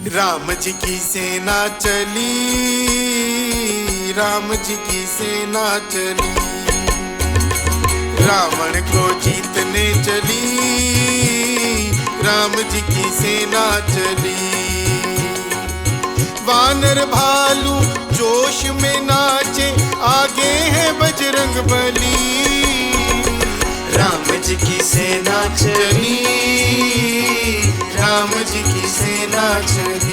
राम जी की सेना चली, राम जी की सेना चली, रावण को जीतने चली, राम जी की सेना चली। वानर भालू जोश में नाचे, आगे है बजरंग बली, राम जी की सेना चली, राम जी की सेना चली।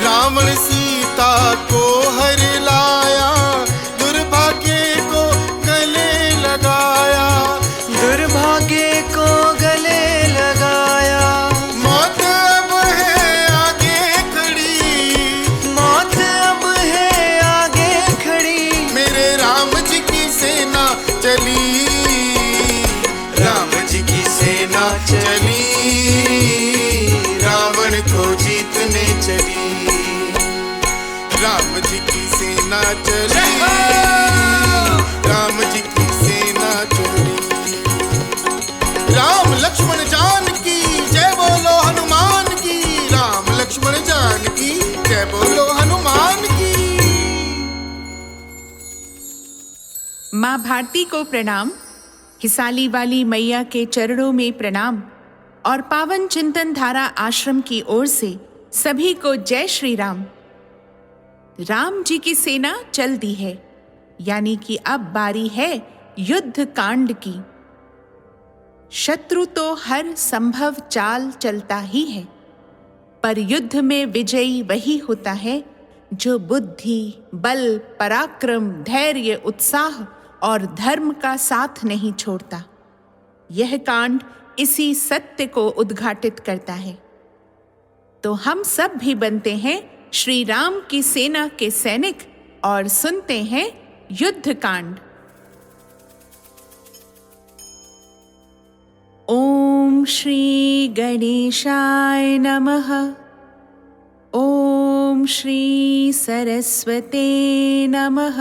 रावण सीता को हर लाया, दुर्भाग्य को गले लगाया, दुर्भाग्य को गले लगाया। मौत अब है आगे खड़ी, मौत अब है आगे खड़ी, मेरे राम जी की सेना चली, राम जी की सेना चली, रावण को जीतने चली, राम जी की सेना चली, राम जी की सेना चली। राम लक्ष्मण जानकी जय बोलो हनुमान की, राम लक्ष्मण जानकी जय बोलो हनुमान की। माँ भारती को प्रणाम, हिसाली वाली मैया के चरणों में प्रणाम और पावन चिंतन धारा आश्रम की ओर से सभी को जय श्री राम। राम जी की सेना चल दी है, यानी कि अब बारी है युद्ध कांड की। शत्रु तो हर संभव चाल चलता ही है, पर युद्ध में विजयी वही होता है जो बुद्धि, बल, पराक्रम, धैर्य, उत्साह और धर्म का साथ नहीं छोड़ता। यह कांड इसी सत्य को उद्घाटित करता है। तो हम सब भी बनते हैं श्री राम की सेना के सैनिक और सुनते हैं युद्ध कांड। ओम श्री गणेशाय नमः। ओम श्री सरस्वते नमः।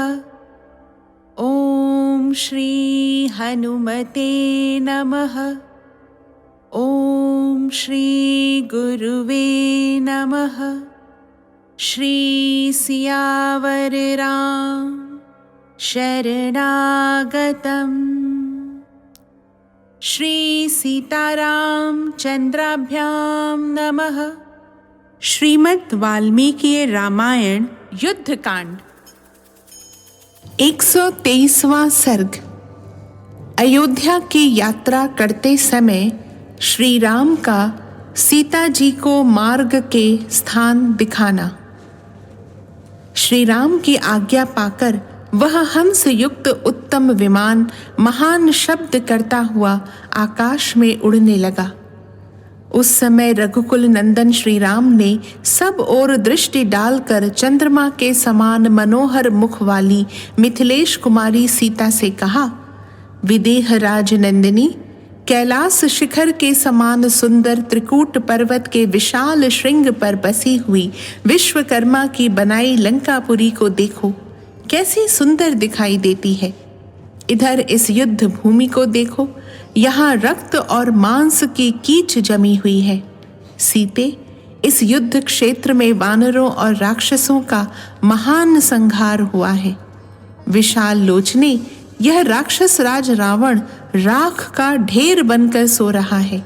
ओम श्री हनुमते नमः। ओम श्री गुरुवे नमः। श्री सियावर राम शरणागतम्। श्री सीताराम चंद्राभ्याम नमः। श्रीमद् वाल्मीकि रामायण युद्ध कांड 123वां सर्ग। अयोध्या की यात्रा करते समय श्री राम का सीता जी को मार्ग के स्थान दिखाना। श्री राम की आज्ञा पाकर वह हंस युक्त उत्तम विमान महान शब्द करता हुआ आकाश में उड़ने लगा। उस समय रघुकुल नंदन श्री राम ने सब ओर दृष्टि डालकर चंद्रमा के समान मनोहर मुख वाली मिथिलेश कुमारी सीता से कहा, विदेह राज नंदिनी, कैलाश शिखर के समान सुंदर त्रिकूट पर्वत के विशाल श्रृंग पर बसी हुई विश्वकर्मा की बनाई लंकापुरी को देखो, कैसी सुंदर दिखाई देती है। इधर इस युद्ध भूमि को देखो, यहाँ रक्त और मांस की कीच जमी हुई है। सीते, इस युद्ध क्षेत्र में वानरों और राक्षसों का महान संहार हुआ है। विशाल लोचने, यह राक्षस राज रावण राख का ढेर बनकर सो रहा है।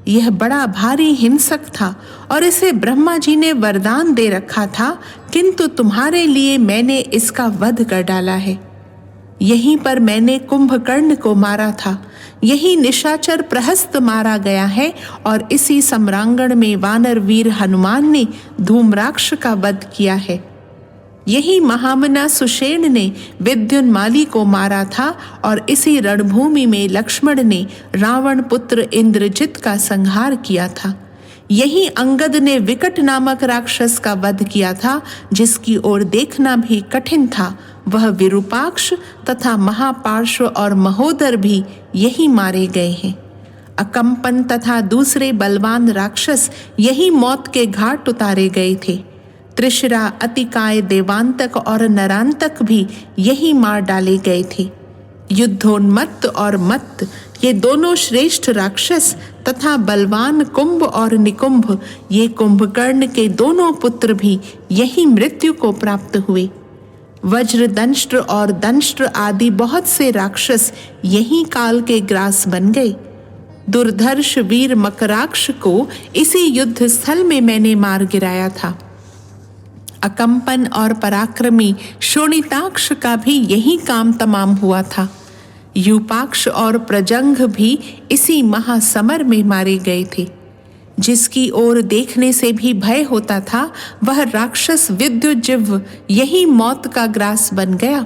यह बड़ा भारी हिंसक था और इसे ब्रह्मा जी ने वरदान दे रखा था, किंतु तुम्हारे लिए मैंने इसका वध कर डाला है। यहीं पर मैंने कुंभकर्ण को मारा था, यही निशाचर प्रहस्त मारा गया है और इसी सम्रांगण में वानर वीर हनुमान ने धूम्राक्ष का वध किया है। यही महामना सुषेण ने विद्युन्माली को मारा था और इसी रणभूमि में लक्ष्मण ने रावण पुत्र इंद्रजित का संहार किया था। यही अंगद ने विकट नामक राक्षस का वध किया था, जिसकी ओर देखना भी कठिन था। वह विरूपाक्ष तथा महापार्श्व और महोदर भी यही मारे गए हैं। अकंपन तथा दूसरे बलवान राक्षस यही मौत के घाट उतारे गए थे। त्रिशरा, अतिकाय, देवांतक और नरांतक भी यही मार डाले गए थे। युद्धोन्मत्त और मत्त ये दोनों श्रेष्ठ राक्षस तथा बलवान कुंभ और निकुंभ ये कुंभकर्ण के दोनों पुत्र भी यही मृत्यु को प्राप्त हुए। वज्रदंष्ट्र और दंष्ट्र आदि बहुत से राक्षस यही काल के ग्रास बन गए। दुर्धर्ष वीर मकराक्ष को इसी युद्ध स्थल में मैंने मार गिराया था। अकंपन और पराक्रमी शोणिताक्ष का भी यही काम तमाम हुआ था। यूपाक्ष और प्रजंघ भी इसी महासमर में मारे गए थे। जिसकी ओर देखने से भी भय होता था वह राक्षस विद्युजिह्व यही मौत का ग्रास बन गया।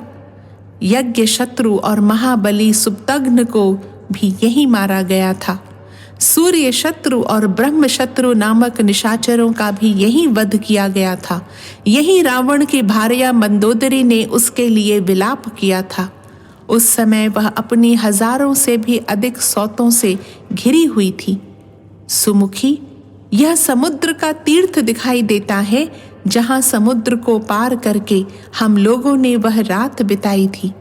यज्ञ शत्रु और महाबली सुप्तग्न को भी यही मारा गया था। सूर्य शत्रु और ब्रह्म शत्रु नामक निशाचरों का भी यही वध किया गया था। यही रावण की भार्या मंदोदरी ने उसके लिए विलाप किया था। उस समय वह अपनी हजारों से भी अधिक सौतों से घिरी हुई थी। सुमुखी, यह समुद्र का तीर्थ दिखाई देता है जहां समुद्र को पार करके हम लोगों ने वह रात बिताई थी।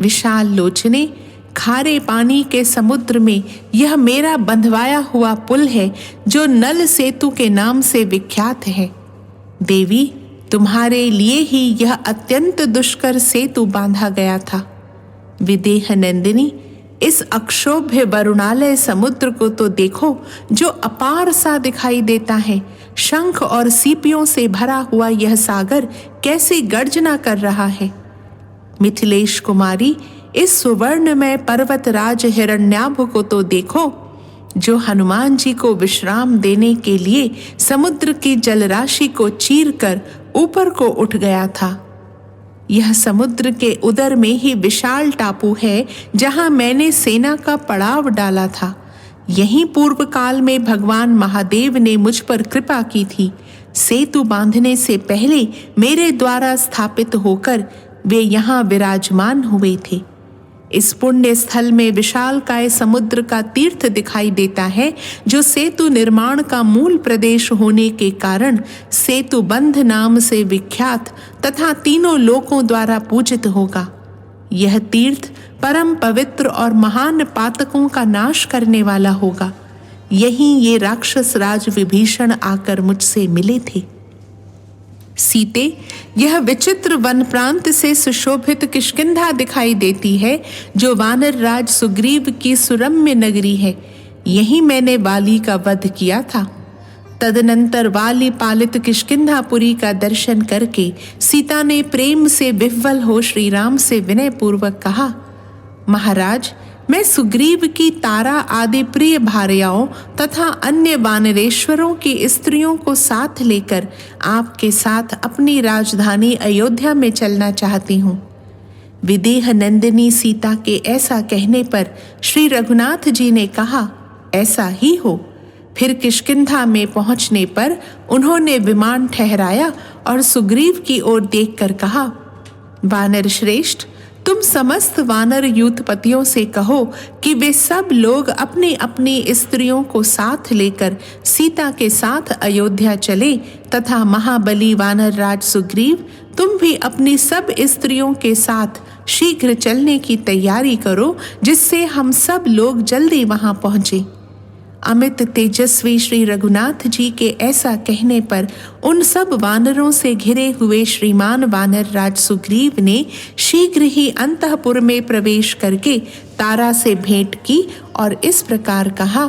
विशाल लोचने, खारे पानी के समुद्र में यह मेरा बंधवाया हुआ पुल है जो नल सेतु के नाम से विख्यात है। देवी, तुम्हारे लिए ही यह अत्यंत दुष्कर सेतु बांधा गया था। विदेह नंदिनी, इस अक्षोभ्य वरुणालय समुद्र को तो देखो जो अपार सा दिखाई देता है। शंख और सीपियों से भरा हुआ यह सागर कैसी गर्जना कर रहा है। मिथिलेश कुमारी, इस सुवर्णमय पर्वतराज हिरण्याभ को तो देखो जो हनुमान जी को विश्राम देने के लिए समुद्र की जलराशि को चीरकर ऊपर को उठ गया था। यह समुद्र के उदर में ही विशाल टापू है जहां मैंने सेना का पड़ाव डाला था। यहीं पूर्व काल में भगवान महादेव ने मुझ पर कृपा की थी। सेतु बांधने से पहले मेरे द्वारा स्थापित होकर वे यहाँ विराजमान हुए थे। इस पुण्य स्थल में विशालकाय समुद्र का तीर्थ दिखाई देता है जो सेतु निर्माण का मूल प्रदेश होने के कारण सेतु बंध नाम से विख्यात तथा तीनों लोकों द्वारा पूजित होगा। यह तीर्थ परम पवित्र और महान पातकों का नाश करने वाला होगा। यहीं ये राक्षस राज विभीषण आकर मुझसे मिले थे। सीते, यह विचित्र वन प्रांत से सुशोभित किष्किंधा दिखाई देती है जो वानर राज सुग्रीव की सुरम्य नगरी है। यही मैंने वाली का वध किया था। तदनंतर वाली पालित किष्किंधापुरी का दर्शन करके सीता ने प्रेम से विह्वल हो श्री राम से विनय पूर्वक कहा, महाराज, मैं सुग्रीव की तारा आदि प्रिय भार्याओं तथा अन्य वानरेश्वरों की स्त्रियों को साथ लेकर आपके साथ अपनी राजधानी अयोध्या में चलना चाहती हूँ। विदेह नंदिनी सीता के ऐसा कहने पर श्री रघुनाथ जी ने कहा, ऐसा ही हो। फिर किष्किंधा में पहुंचने पर उन्होंने विमान ठहराया और सुग्रीव की ओर देखकर कहा, वानर श्रेष्ठ, तुम समस्त वानर यूथपतियों से कहो कि वे सब लोग अपनी अपनी स्त्रियों को साथ लेकर सीता के साथ अयोध्या चले तथा महाबली वानर राज सुग्रीव, तुम भी अपनी सब स्त्रियों के साथ शीघ्र चलने की तैयारी करो जिससे हम सब लोग जल्दी वहां पहुंचे। अमित तेजस्वी श्री रघुनाथ जी के ऐसा कहने पर उन सब वानरों से घिरे हुए श्रीमान वानर राज सुग्रीव ने शीघ्र ही अंतःपुर में प्रवेश करके तारा से भेंट की और इस प्रकार कहा,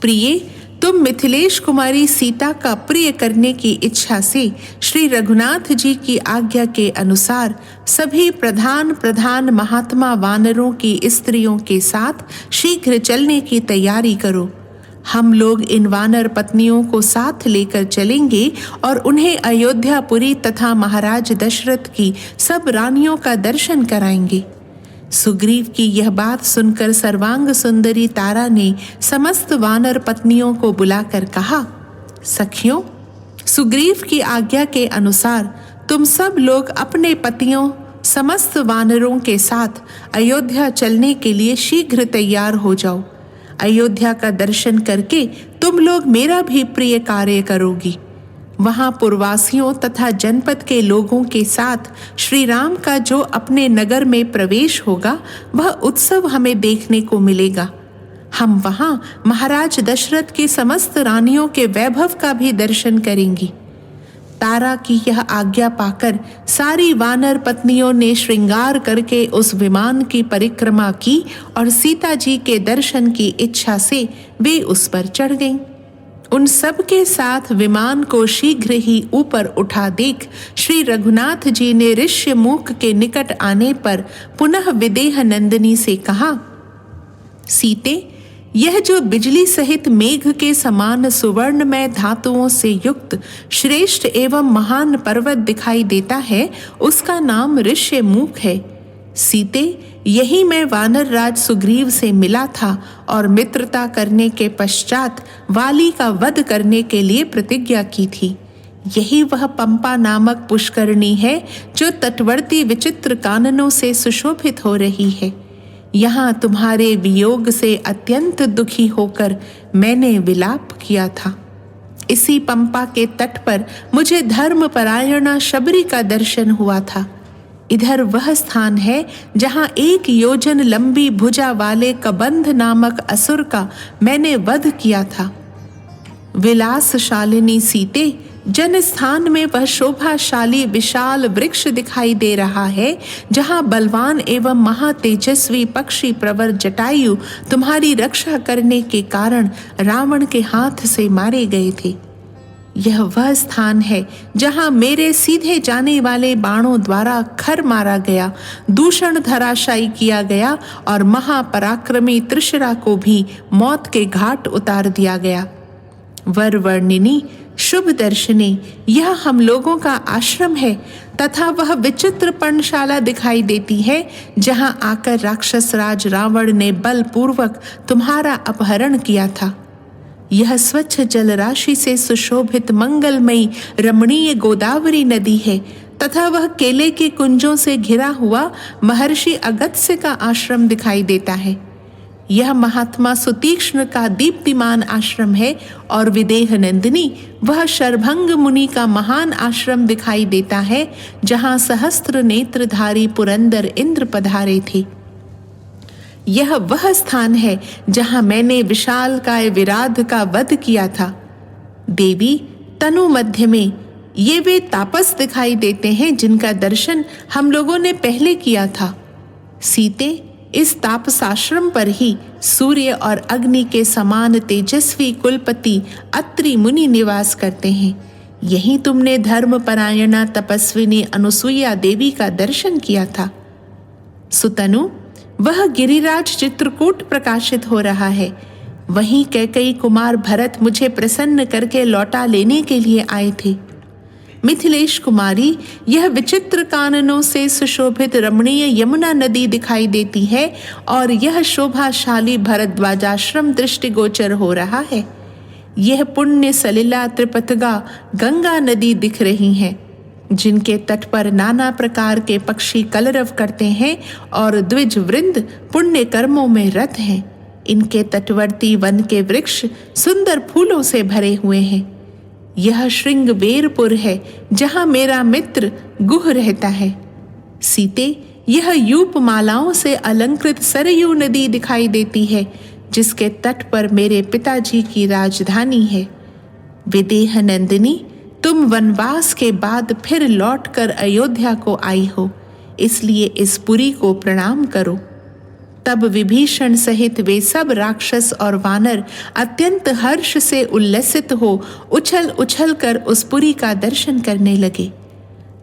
प्रिय, तुम मिथिलेश कुमारी सीता का प्रिय करने की इच्छा से श्री रघुनाथ जी की आज्ञा के अनुसार सभी प्रधान महात्मा वानरों की स्त्रियों के साथ शीघ्र चलने की तैयारी करो। हम लोग इन वानर पत्नियों को साथ लेकर चलेंगे और उन्हें अयोध्यापुरी तथा महाराज दशरथ की सब रानियों का दर्शन कराएंगे। सुग्रीव की यह बात सुनकर सर्वांग सुंदरी तारा ने समस्त वानर पत्नियों को बुलाकर कहा, सखियों, सुग्रीव की आज्ञा के अनुसार तुम सब लोग अपने पतियों समस्त वानरों के साथ अयोध्या चलने के लिए शीघ्र तैयार हो जाओ। अयोध्या का दर्शन करके तुम लोग मेरा भी प्रिय कार्य करोगी। वहां पुरवासियों तथा जनपद के लोगों के साथ श्री राम का जो अपने नगर में प्रवेश होगा वह उत्सव हमें देखने को मिलेगा। हम वहां महाराज दशरथ की समस्त रानियों के वैभव का भी दर्शन करेंगी। तारा की यह आज्ञा पाकर सारी वानर पत्नियों ने श्रृंगार करके उस विमान की परिक्रमा की और सीता जी के दर्शन की इच्छा से वे उस पर चढ़ गईं। उन सब के साथ विमान को शीघ्र ही ऊपर उठा देख श्री रघुनाथ जी ने ऋष्यमुख के निकट आने पर पुनः विदेह नंदिनी से कहा, सीते, यह जो बिजली सहित मेघ के समान सुवर्णमय धातुओं से युक्त श्रेष्ठ एवं महान पर्वत दिखाई देता है उसका नाम ऋष्यमुख है। सीते, यही मैं वानर राज सुग्रीव से मिला था और मित्रता करने के पश्चात वाली का वध करने के लिए प्रतिज्ञा की थी। यही वह पंपा नामक पुष्करणी है जो तटवर्ती विचित्र काननों से सुशोभित हो रही है। यहाँ तुम्हारे वियोग से अत्यंत दुखी होकर मैंने विलाप किया था। इसी पंपा के तट पर मुझे धर्मपरायणा शबरी का दर्शन हुआ था। इधर वह स्थान है जहाँ 1 योजन लंबी भुजा वाले कबंध नामक असुर का मैंने वध किया था। विलासशालिनी सीते, जन स्थान में वह शोभाशाली विशाल वृक्ष दिखाई दे रहा है जहाँ बलवान एवं महातेजस्वी पक्षी प्रवर जटायु तुम्हारी रक्षा करने के कारण रावण के हाथ से मारे गए थे। यह वह स्थान है जहाँ मेरे सीधे जाने वाले बाणों द्वारा खर मारा गया, दूषण धराशायी किया गया और महापराक्रमी त्रिशरा को भी मौत के घाट उतार दिया गया। वर वर्णिनी, शुभ दर्शनी, यह हम लोगों का आश्रम है तथा वह विचित्र पर्णशाला दिखाई देती है जहाँ आकर राक्षस राज रावण ने बलपूर्वक तुम्हारा अपहरण किया था। यह स्वच्छ जलराशि से सुशोभित मंगलमयी रमणीय गोदावरी नदी है तथा वह केले के कुंजों से घिरा हुआ महर्षि अगस्त्य का आश्रम दिखाई देता है। यह महात्मा सुतीक्ष्ण का दीप्तिमान आश्रम है और विदेह नंदिनी वह शरभंग मुनि का महान आश्रम दिखाई देता है जहाँ सहस्त्र नेत्रधारी पुरंदर इंद्र पधारे थे। यह वह स्थान है जहाँ मैंने विशालकाय विराध का वध किया था। देवी, तनु मध्य में ये वे तापस दिखाई देते हैं जिनका दर्शन हम लोगों ने पहले किया था। सीते, इस तापसाश्रम पर ही सूर्य और अग्नि के समान तेजस्वी कुलपति अत्रि मुनि निवास करते हैं। यहीं तुमने धर्मपरायणा तपस्विनी अनुसुईया देवी का दर्शन किया था। सुतनु, वह गिरिराज चित्रकूट प्रकाशित हो रहा है। वहीं कैकेयी कुमार भरत मुझे प्रसन्न करके लौटा लेने के लिए आए थे। मिथिलेश कुमारी, यह विचित्र काननों से सुशोभित रमणीय यमुना नदी दिखाई देती है और यह शोभाशाली भरद्वाजाश्रम दृष्टिगोचर हो रहा है। यह पुण्य सलिला त्रिपथगा गंगा नदी दिख रही है जिनके तट पर नाना प्रकार के पक्षी कलरव करते हैं और द्विज वृंद पुण्य कर्मों में रत हैं। इनके तटवर्ती वन के वृक्ष सुंदर फूलों से भरे हुए हैं। यह श्रृंगवेरपुर है जहाँ मेरा मित्र गुह रहता है। सीते, यह यूप मालाओं से अलंकृत सरयू नदी दिखाई देती है जिसके तट पर मेरे पिताजी की राजधानी है। विदेह नंदिनी, तुम वनवास के बाद फिर लौटकर अयोध्या को आई हो, इसलिए इस पुरी को प्रणाम करो। तब विभीषण सहित वे सब राक्षस और वानर अत्यंत हर्ष से उल्लसित हो उछल उछल कर उस पुरी का दर्शन करने लगे।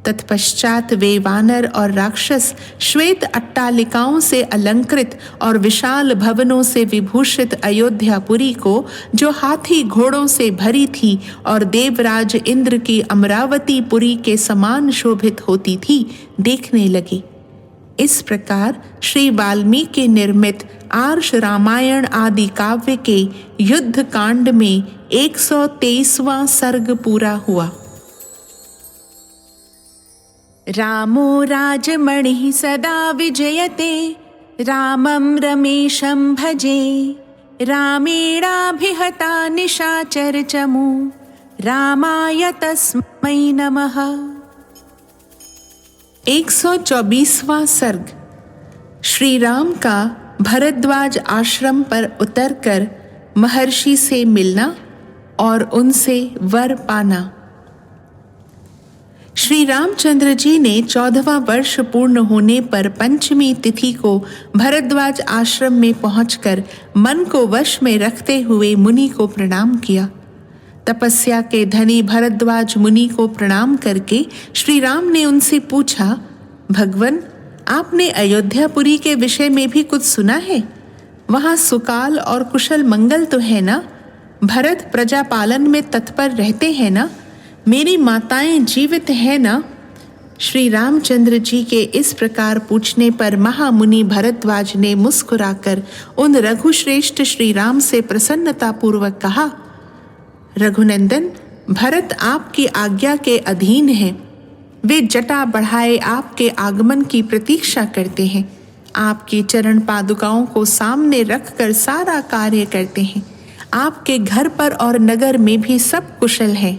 तत्पश्चात वे वानर और राक्षस श्वेत अट्टालिकाओं से अलंकृत और विशाल भवनों से विभूषित अयोध्यापुरी को, जो हाथी घोड़ों से भरी थी और देवराज इंद्र की अमरावती पुरी के समान शोभित होती थी, देखने लगे। इस प्रकार श्री वाल्मीकि निर्मित आर्ष रामायण आदि काव्य के युद्ध कांड में 123वां सर्ग पूरा हुआ। रामो राजमणिः सदा विजयते, रामं रमेशं भजे। रामेणाभिहता निशाचरचमू, रामाय तस्मै नमः। 124वां सर्ग। श्री राम का भरद्वाज आश्रम पर उतरकर महर्षि से मिलना और उनसे वर पाना। श्री रामचंद्र जी ने 14वां वर्ष पूर्ण होने पर पंचमी तिथि को भरद्वाज आश्रम में पहुंचकर मन को वश में रखते हुए मुनि को प्रणाम किया। तपस्या के धनी भरद्वाज मुनि को प्रणाम करके श्री राम ने उनसे पूछा, भगवन, आपने अयोध्यापुरी के विषय में भी कुछ सुना है? वहाँ सुकाल और कुशल मंगल तो है ना? भरत प्रजा पालन में तत्पर रहते हैं ना? मेरी माताएं जीवित है ना? श्री रामचंद्र जी के इस प्रकार पूछने पर महामुनि भरद्वाज ने मुस्कुराकर उन रघुश्रेष्ठ श्री राम से प्रसन्नता पूर्वक कहा, रघुनंदन, भरत आपकी आज्ञा के अधीन हैं। वे जटा बढ़ाए आपके आगमन की प्रतीक्षा करते हैं। आपकी चरण पादुकाओं को सामने रखकर सारा कार्य करते हैं। आपके घर पर और नगर में भी सब कुशल हैं।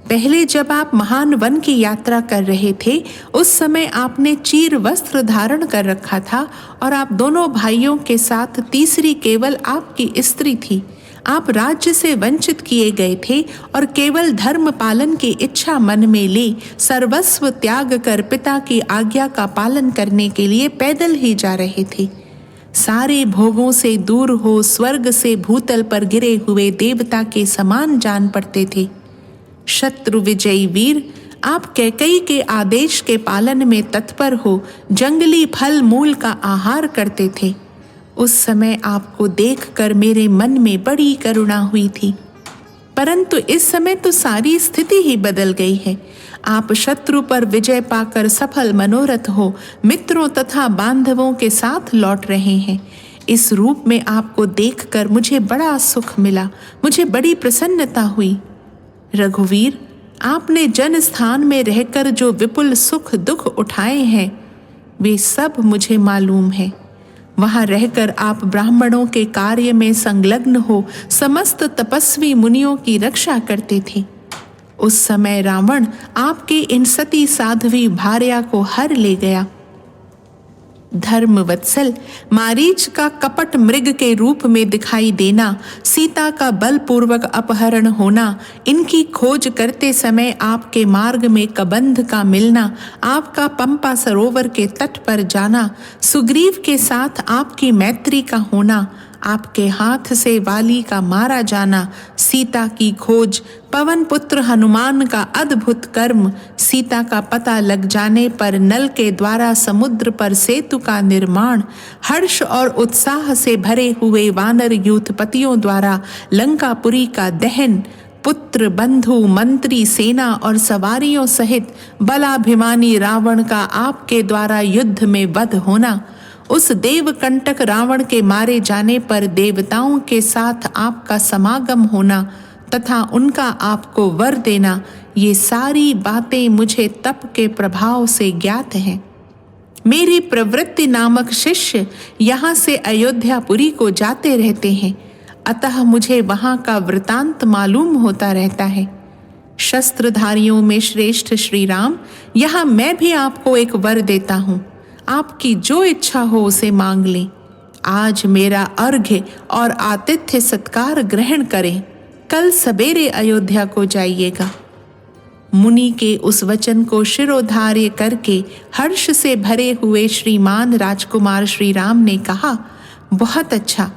पहले जब आप महान वन की यात्रा कर रहे थे, उस समय आपने चीर वस्त्र धारण कर रखा था और आप दोनों भाइयों के साथ तीसरी केवल आपकी स्त्री थी। आप राज्य से वंचित किए गए थे और केवल धर्म पालन की इच्छा मन में ले सर्वस्व त्याग कर पिता की आज्ञा का पालन करने के लिए पैदल ही जा रहे थे। सारे भोगों से दूर हो स्वर्ग से भूतल पर गिरे हुए देवता के समान जान पड़ते थे। शत्रु विजयी वीर, आप कैकेयी के आदेश के पालन में तत्पर हो जंगली फल मूल का आहार करते थे। उस समय आपको देखकर मेरे मन में बड़ी करुणा हुई थी, परंतु इस समय तो सारी स्थिति ही बदल गई है। आप शत्रु पर विजय पाकर सफल मनोरथ हो मित्रों तथा बांधवों के साथ लौट रहे हैं। इस रूप में आपको देखकर मुझे बड़ा सुख मिला, मुझे बड़ी प्रसन्नता हुई। रघुवीर, आपने जन स्थान में रहकर जो विपुल सुख दुख उठाए हैं, वे सब मुझे मालूम है। वहां रहकर आप ब्राह्मणों के कार्य में संलग्न हो समस्त तपस्वी मुनियों की रक्षा करते थे। उस समय रावण आपके इन सती साध्वी भार्या को हर ले गया। धर्मवत्सल, मारीच का कपट मृग के रूप में दिखाई देना, सीता का बलपूर्वक अपहरण होना, इनकी खोज करते समय आपके मार्ग में कबंध का मिलना, आपका पंपा सरोवर के तट पर जाना, सुग्रीव के साथ आपकी मैत्री का होना, आपके हाथ से वाली का मारा जाना, सीता की खोज, पवन पुत्र हनुमान का अद्भुत कर्म, सीता का पता लग जाने पर नल के द्वारा समुद्र पर सेतु का निर्माण, हर्ष और उत्साह से भरे हुए वानर यूथपतियों द्वारा लंकापुरी का दहन, पुत्र बंधु मंत्री सेना और सवारियों सहित बलाभिमानी रावण का आपके द्वारा युद्ध में वध होना, उस देवकंटक रावण के मारे जाने पर देवताओं के साथ आपका समागम होना तथा उनका आपको वर देना, ये सारी बातें मुझे तप के प्रभाव से ज्ञात हैं। मेरी प्रवृत्ति नामक शिष्य यहाँ से अयोध्यापुरी को जाते रहते हैं, अतः मुझे वहाँ का वृतांत मालूम होता रहता है। शस्त्रधारियों में श्रेष्ठ श्री राम, यहाँ मैं भी आपको एक वर देता हूँ। आपकी जो इच्छा हो उसे मांग लें। आज मेरा अर्घ्य और आतिथ्य सत्कार ग्रहण करें, कल सवेरे अयोध्या को जाइएगा। मुनि के उस वचन को शिरोधार्य करके हर्ष से भरे हुए श्रीमान राजकुमार श्री राम ने कहा, बहुत अच्छा।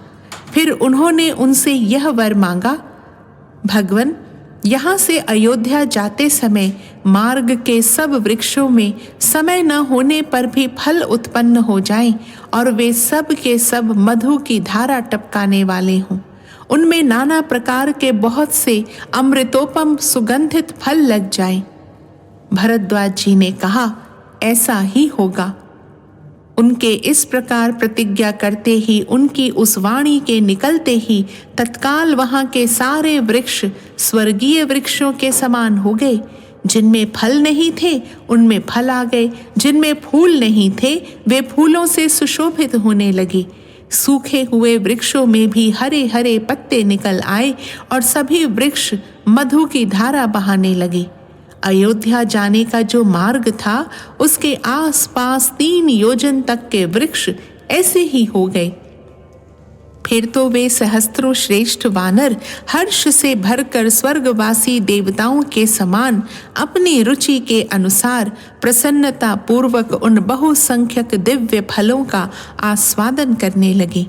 फिर उन्होंने उनसे यह वर मांगा, भगवन, यहाँ से अयोध्या जाते समय मार्ग के सब वृक्षों में समय न होने पर भी फल उत्पन्न हो जाएं और वे सब के सब मधु की धारा टपकाने वाले हों। उनमें नाना प्रकार के बहुत से अमृतोपम सुगंधित फल लग जाएं। भरद्वाज जी ने कहा, ऐसा ही होगा। उनके इस प्रकार प्रतिज्ञा करते ही उनकी उस वाणी के निकलते ही तत्काल वहां के सारे वृक्ष स्वर्गीय वृक्षों के समान हो गए। जिनमें फल नहीं थे उनमें फल आ गए, जिनमें फूल नहीं थे वे फूलों से सुशोभित होने लगे। सूखे हुए वृक्षों में भी हरे हरे पत्ते निकल आए और सभी वृक्ष मधु की धारा बहाने लगे। अयोध्या जाने का जो मार्ग था उसके आसपास 3 योजन तक के वृक्ष ऐसे ही हो गए। फिर तो वे सहस्त्रों श्रेष्ठ वानर हर्ष से भरकर स्वर्गवासी देवताओं के समान अपनी रुचि के अनुसार प्रसन्नता पूर्वक उन बहुसंख्यक दिव्य फलों का आस्वादन करने लगे।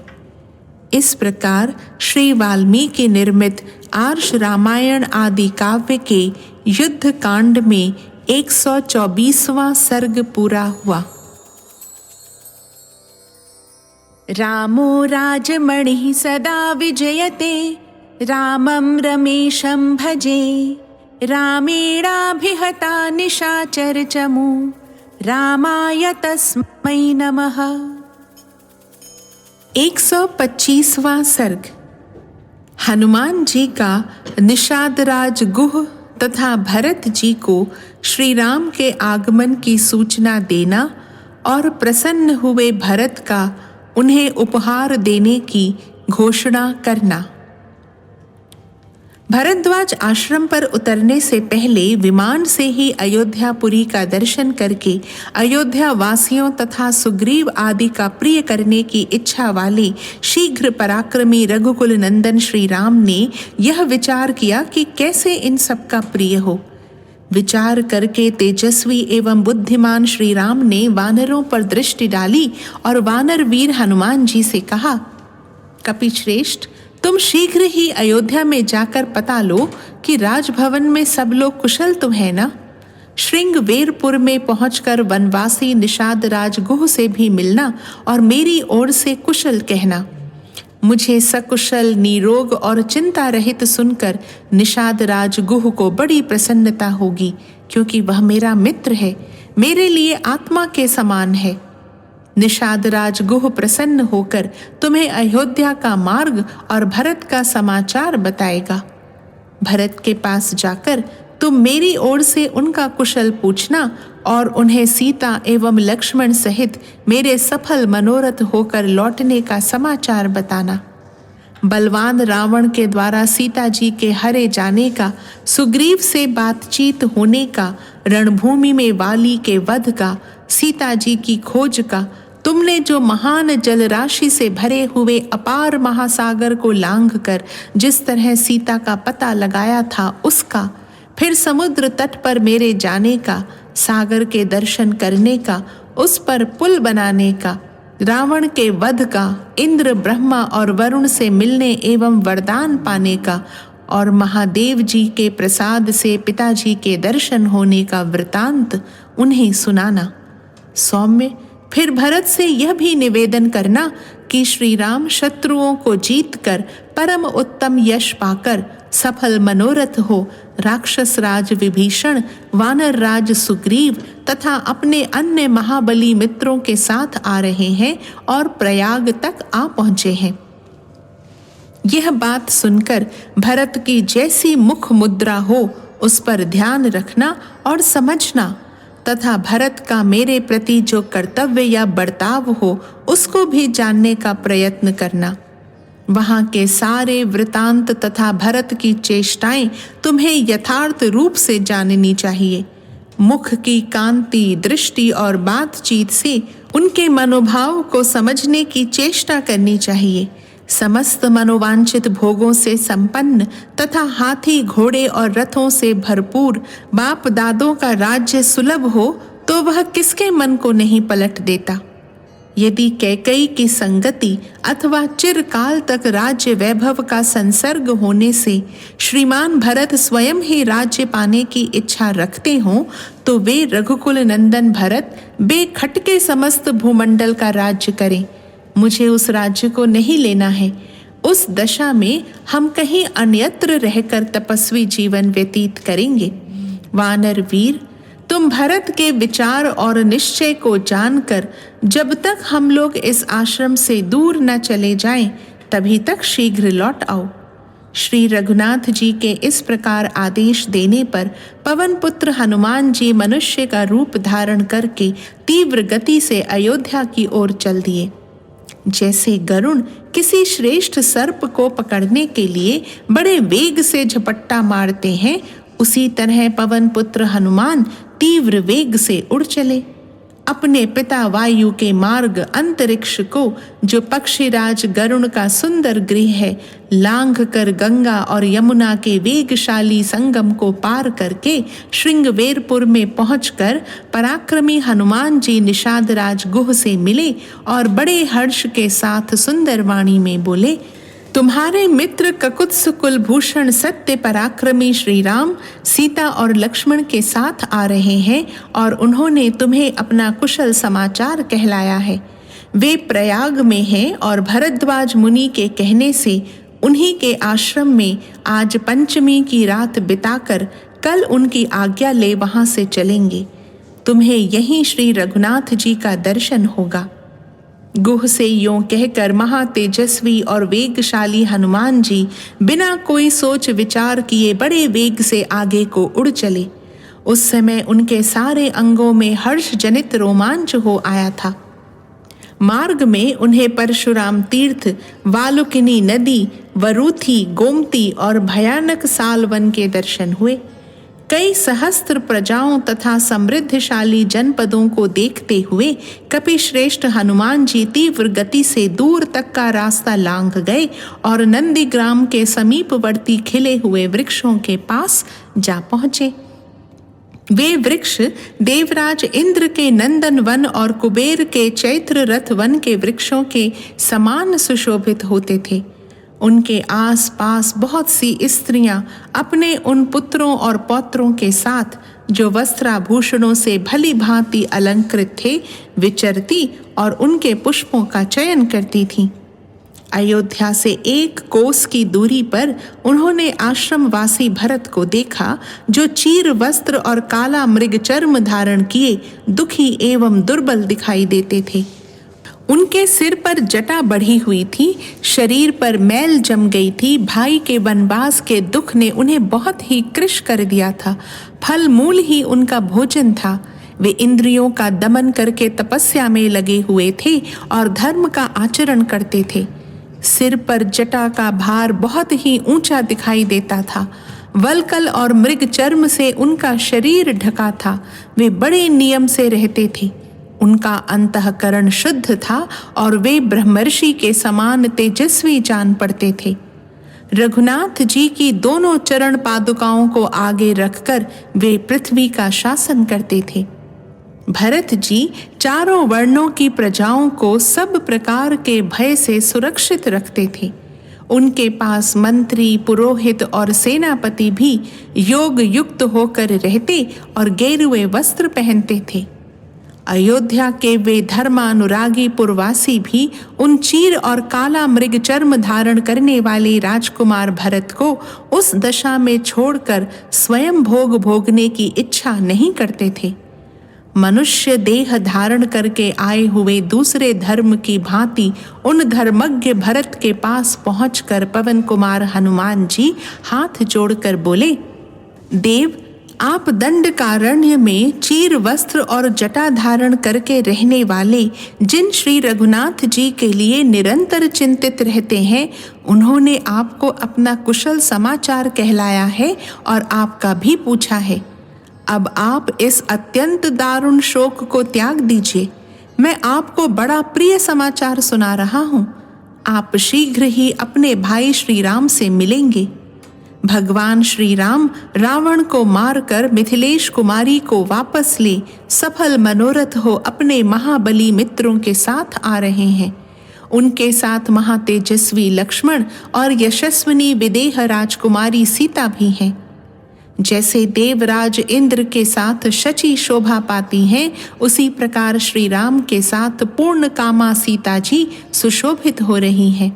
इस प्रकार श्री वाल्मीकि निर्मित आर्ष रामायण आदि काव्य के युद्ध कांड में 124वां सर्ग पूरा हुआ। रामो राजमणिः सदा विजयते, रामं रमेशं भजे, रामेणाभिहता निशाचरचमू, रामाय तस्मै नमः। 125वां सर्ग। हनुमान जी का निषादराज गुह तथा भरत जी को श्री राम के आगमन की सूचना देना और प्रसन्न हुए भरत का उन्हें उपहार देने की घोषणा करना। भरद्वाज आश्रम पर उतरने से पहले विमान से ही अयोध्यापुरी का दर्शन करके अयोध्या वासियों तथा सुग्रीव आदि का प्रिय करने की इच्छा वाले शीघ्र पराक्रमी रघुकुल नंदन श्री राम ने यह विचार किया कि कैसे इन सब का प्रिय हो। विचार करके तेजस्वी एवं बुद्धिमान श्री राम ने वानरों पर दृष्टि डाली और वानर वीर हनुमान जी से कहा, कपिश्रेष्ठ, तुम शीघ्र ही अयोध्या में जाकर पता लो कि राजभवन में सब लोग कुशल तो है ना। श्रृंगवेरपुर में पहुंचकर वनवासी निषाद राज गुह से भी मिलना और मेरी ओर से कुशल कहना। मुझे सकुशल, निरोग और चिंता रहित सुनकर निषाद राज गुह को बड़ी प्रसन्नता होगी, क्योंकि वह मेरा मित्र है, मेरे लिए आत्मा के समान है। निषाद राज गुह प्रसन्न होकर तुम्हें अयोध्या का मार्ग और भरत का समाचार बताएगा। भरत के पास जाकर तुम मेरी ओर से उनका कुशल पूछना और उन्हें सीता एवं लक्ष्मण सहित मेरे सफल मनोरथ होकर लौटने का समाचार बताना। बलवान रावण के द्वारा सीता जी के हरे जाने का, सुग्रीव से बातचीत होने का, रणभूमि में वाली के वध का, सीता जी की खोज का, तुमने जो महान जलराशि से भरे हुए अपार महासागर को लांघकर जिस तरह सीता का पता लगाया था उसका, फिर समुद्र तट पर मेरे जाने का, सागर के दर्शन करने का, उस पर पुल बनाने का, रावण के वध का, इंद्र ब्रह्मा और वरुण से मिलने एवं वरदान पाने का और महादेव जी के प्रसाद से पिताजी के दर्शन होने का वृतांत उन्हें सुनाना। सौम्य, फिर भरत से यह भी निवेदन करना कि श्री राम शत्रुओं को जीतकर परम उत्तम यश पाकर सफल मनोरथ हो राक्षस राज विभीषण, वानर राज सुग्रीव तथा अपने अन्य महाबली मित्रों के साथ आ रहे हैं और प्रयाग तक आ पहुंचे हैं। यह बात सुनकर भरत की जैसी मुख मुद्रा हो उस पर ध्यान रखना और समझना तथा भरत का मेरे प्रति जो कर्तव्य या बर्ताव हो उसको भी जानने का प्रयत्न करना। वहाँ के सारे वृतांत तथा भरत की चेष्टाएं तुम्हें यथार्थ रूप से जाननी चाहिए। मुख की कांति, दृष्टि और बातचीत से उनके मनोभाव को समझने की चेष्टा करनी चाहिए। समस्त मनोवांछित भोगों से संपन्न तथा हाथी, घोड़े और रथों से भरपूर बाप दादों का राज्य सुलभ हो तो वह किसके मन को नहीं पलट देता। यदि कैकेयी की संगति अथवा चिरकाल तक राज्य वैभव का संसर्ग होने से श्रीमान भरत स्वयं ही राज्य पाने की इच्छा रखते हों तो वे रघुकुल नंदन भरत बेखटके समस्त भूमंडल का राज्य करें। मुझे उस राज्य को नहीं लेना है। उस दशा में हम कहीं अन्यत्र रहकर तपस्वी जीवन व्यतीत करेंगे। वानर वीर, तुम भरत के विचार और निश्चय को जानकर जब तक हम लोग इस आश्रम से दूर न चले जाएं, तभी तक शीघ्र लौट आओ। श्री रघुनाथ जी के इस प्रकार आदेश देने पर पवन पुत्र हनुमान जी मनुष्य का रूप धारण करके तीव्र गति से अयोध्या की ओर चल दिए। जैसे गरुण किसी श्रेष्ठ सर्प को पकड़ने के लिए बड़े वेग से झपट्टा मारते हैं, उसी तरह पवन पुत्र हनुमान तीव्र वेग से उड़ चले। अपने पिता वायु के मार्ग अंतरिक्ष को, जो पक्षीराज गरुण का सुंदर गृह है, लांघ कर गंगा और यमुना के वेगशाली संगम को पार करके श्रृंगवेरपुर में पहुंचकर पराक्रमी हनुमान जी निषादराज गुह से मिले और बड़े हर्ष के साथ सुंदर वाणी में बोले, तुम्हारे मित्र ककुत्स कुलभूषण सत्य पराक्रमी श्री राम सीता और लक्ष्मण के साथ आ रहे हैं और उन्होंने तुम्हें अपना कुशल समाचार कहलाया है। वे प्रयाग में हैं और भरद्वाज मुनि के कहने से उन्हीं के आश्रम में आज पंचमी की रात बिताकर कल उनकी आज्ञा ले वहां से चलेंगे। तुम्हें यहीं श्री रघुनाथ जी का दर्शन होगा। गुह से यों कहकर महातेजस्वी और वेगशाली हनुमान जी बिना कोई सोच विचार किए बड़े वेग से आगे को उड़ चले। उस समय उनके सारे अंगों में हर्ष जनित रोमांच हो आया था। मार्ग में उन्हें परशुराम तीर्थ, वालुकिनी नदी, वरूथी, गोमती और भयानक सालवन के दर्शन हुए। कई सहस्त्र प्रजाओं तथा समृद्धशाली जनपदों को देखते हुए कपिश्रेष्ठ हनुमान जी तीव्र गति से दूर तक का रास्ता लांघ गए और नंदीग्राम के समीपवर्ती खिले हुए वृक्षों के पास जा पहुंचे। वे वृक्ष देवराज इंद्र के नंदन वन और कुबेर के चैत्र रथ वन के वृक्षों के समान सुशोभित होते थे। उनके आसपास बहुत सी स्त्रियां अपने उन पुत्रों और पौत्रों के साथ, जो वस्त्राभूषणों से भली भांति अलंकृत थे, विचरती और उनके पुष्पों का चयन करती थीं। अयोध्या से 1 कोस की दूरी पर उन्होंने आश्रमवासी भरत को देखा, जो चीर वस्त्र और काला मृग चर्म धारण किए दुखी एवं दुर्बल दिखाई देते थे। उनके सिर पर जटा बढ़ी हुई थी, शरीर पर मैल जम गई थी। भाई के वनवास के दुख ने उन्हें बहुत ही कृश कर दिया था। फल मूल ही उनका भोजन था। वे इंद्रियों का दमन करके तपस्या में लगे हुए थे और धर्म का आचरण करते थे। सिर पर जटा का भार बहुत ही ऊंचा दिखाई देता था। वल्कल और मृग चर्म से उनका शरीर ढका था। वे बड़े नियम से रहते थे। उनका अंतःकरण शुद्ध था और वे ब्रह्मर्षि के समान तेजस्वी जान पड़ते थे। रघुनाथ जी की दोनों चरण पादुकाओं को आगे रखकर वे पृथ्वी का शासन करते थे। भरत जी चारों वर्णों की प्रजाओं को सब प्रकार के भय से सुरक्षित रखते थे। उनके पास मंत्री, पुरोहित और सेनापति भी योग युक्त होकर रहते और गेरुए वस्त्र पहनते थे। अयोध्या के वे धर्मानुरागी पुरवासी भी उन चीर और काला मृग चर्म धारण करने वाले राजकुमार भरत को उस दशा में छोड़कर स्वयं भोग भोगने की इच्छा नहीं करते थे। मनुष्य देह धारण करके आए हुए दूसरे धर्म की भांति उन धर्मज्ञ भरत के पास पहुंचकर पवन कुमार हनुमान जी हाथ जोड़कर बोले, देव, आप दंडकारण्य में चीर वस्त्र और जटा धारण करके रहने वाले जिन श्री रघुनाथ जी के लिए निरंतर चिंतित रहते हैं, उन्होंने आपको अपना कुशल समाचार कहलाया है और आपका भी पूछा है। अब आप इस अत्यंत दारुण शोक को त्याग दीजिए। मैं आपको बड़ा प्रिय समाचार सुना रहा हूँ। आप शीघ्र ही अपने भाई श्री राम से मिलेंगे। भगवान श्री राम रावण को मारकर मिथिलेश कुमारी को वापस ले सफल मनोरथ हो अपने महाबली मित्रों के साथ आ रहे हैं। उनके साथ महातेजस्वी लक्ष्मण और यशस्विनी विदेह राजकुमारी सीता भी हैं। जैसे देवराज इंद्र के साथ शची शोभा पाती हैं, उसी प्रकार श्री राम के साथ पूर्ण कामा सीता जी सुशोभित हो रही हैं।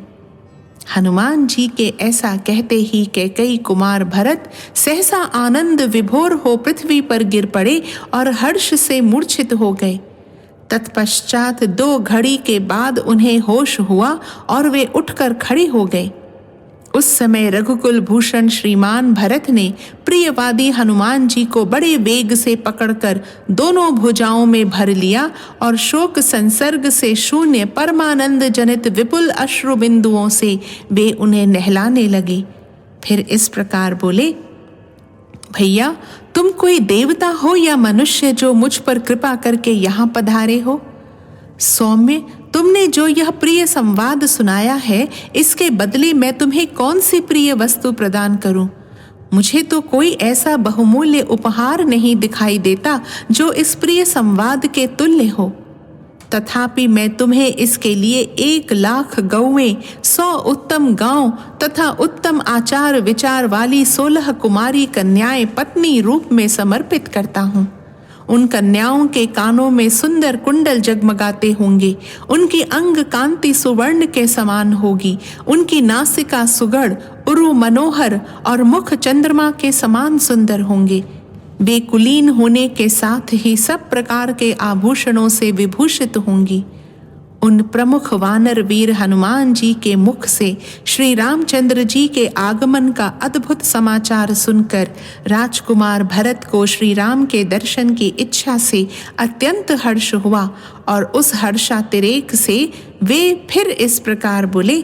हनुमान जी के ऐसा कहते ही कैकेयी कुमार भरत सहसा आनंद विभोर हो पृथ्वी पर गिर पड़े और हर्ष से मूर्छित हो गए। तत्पश्चात 2 घड़ी के बाद उन्हें होश हुआ और वे उठकर खड़े हो गए। उस समय रघुकुल भूषण श्रीमान भरत ने प्रियवादी हनुमान जी को बड़े वेग से पकड़कर दोनों भुजाओं में भर लिया और शोक संसर्ग से शून्य परमानंद जनित विपुल अश्रु बिंदुओं से वे उन्हें नहलाने लगे। फिर इस प्रकार बोले, भैया तुम कोई देवता हो या मनुष्य जो मुझ पर कृपा करके यहाँ पधारे हो? सौम्य, तुमने जो यह प्रिय संवाद सुनाया है, इसके बदले मैं तुम्हें कौन सी प्रिय वस्तु प्रदान करूं? मुझे तो कोई ऐसा बहुमूल्य उपहार नहीं दिखाई देता जो इस प्रिय संवाद के तुल्य हो। तथापि मैं तुम्हें इसके लिए 1,00,000 गौएं, 100 उत्तम गांव तथा उत्तम आचार विचार वाली 16 कुमारी कन्याएं पत्नी रूप में समर्पित करता हूँ। उन कन्याओं के कानों में सुंदर कुंडल जगमगाते होंगे, उनकी अंग कांति सुवर्ण के समान होगी, उनकी नासिका सुगढ़, उरु मनोहर और मुख चंद्रमा के समान सुंदर होंगे। वे कुलीन होने के साथ ही सब प्रकार के आभूषणों से विभूषित होंगी। उन प्रमुख वानर वीर हनुमान जी के मुख से श्री रामचंद्र जी के आगमन का अद्भुत समाचार सुनकर राजकुमार भरत को श्री राम के दर्शन की इच्छा से अत्यंत हर्ष हुआ और उस हर्षातिरेक से वे फिर इस प्रकार बोले।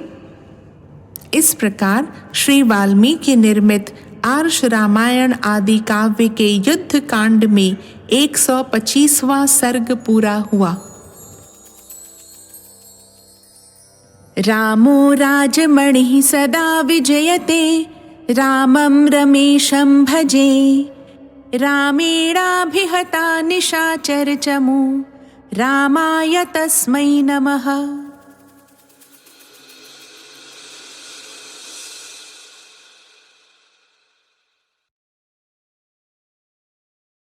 इस प्रकार श्री वाल्मीकि निर्मित आर्ष रामायण आदि काव्य के युद्ध कांड में 125वां सर्ग पूरा हुआ। रामो राजमणिः सदा विजयते, रामं रमेशं भजे। रामेणाभिहता निशाचर चमू, रामाय तस्मै नमः।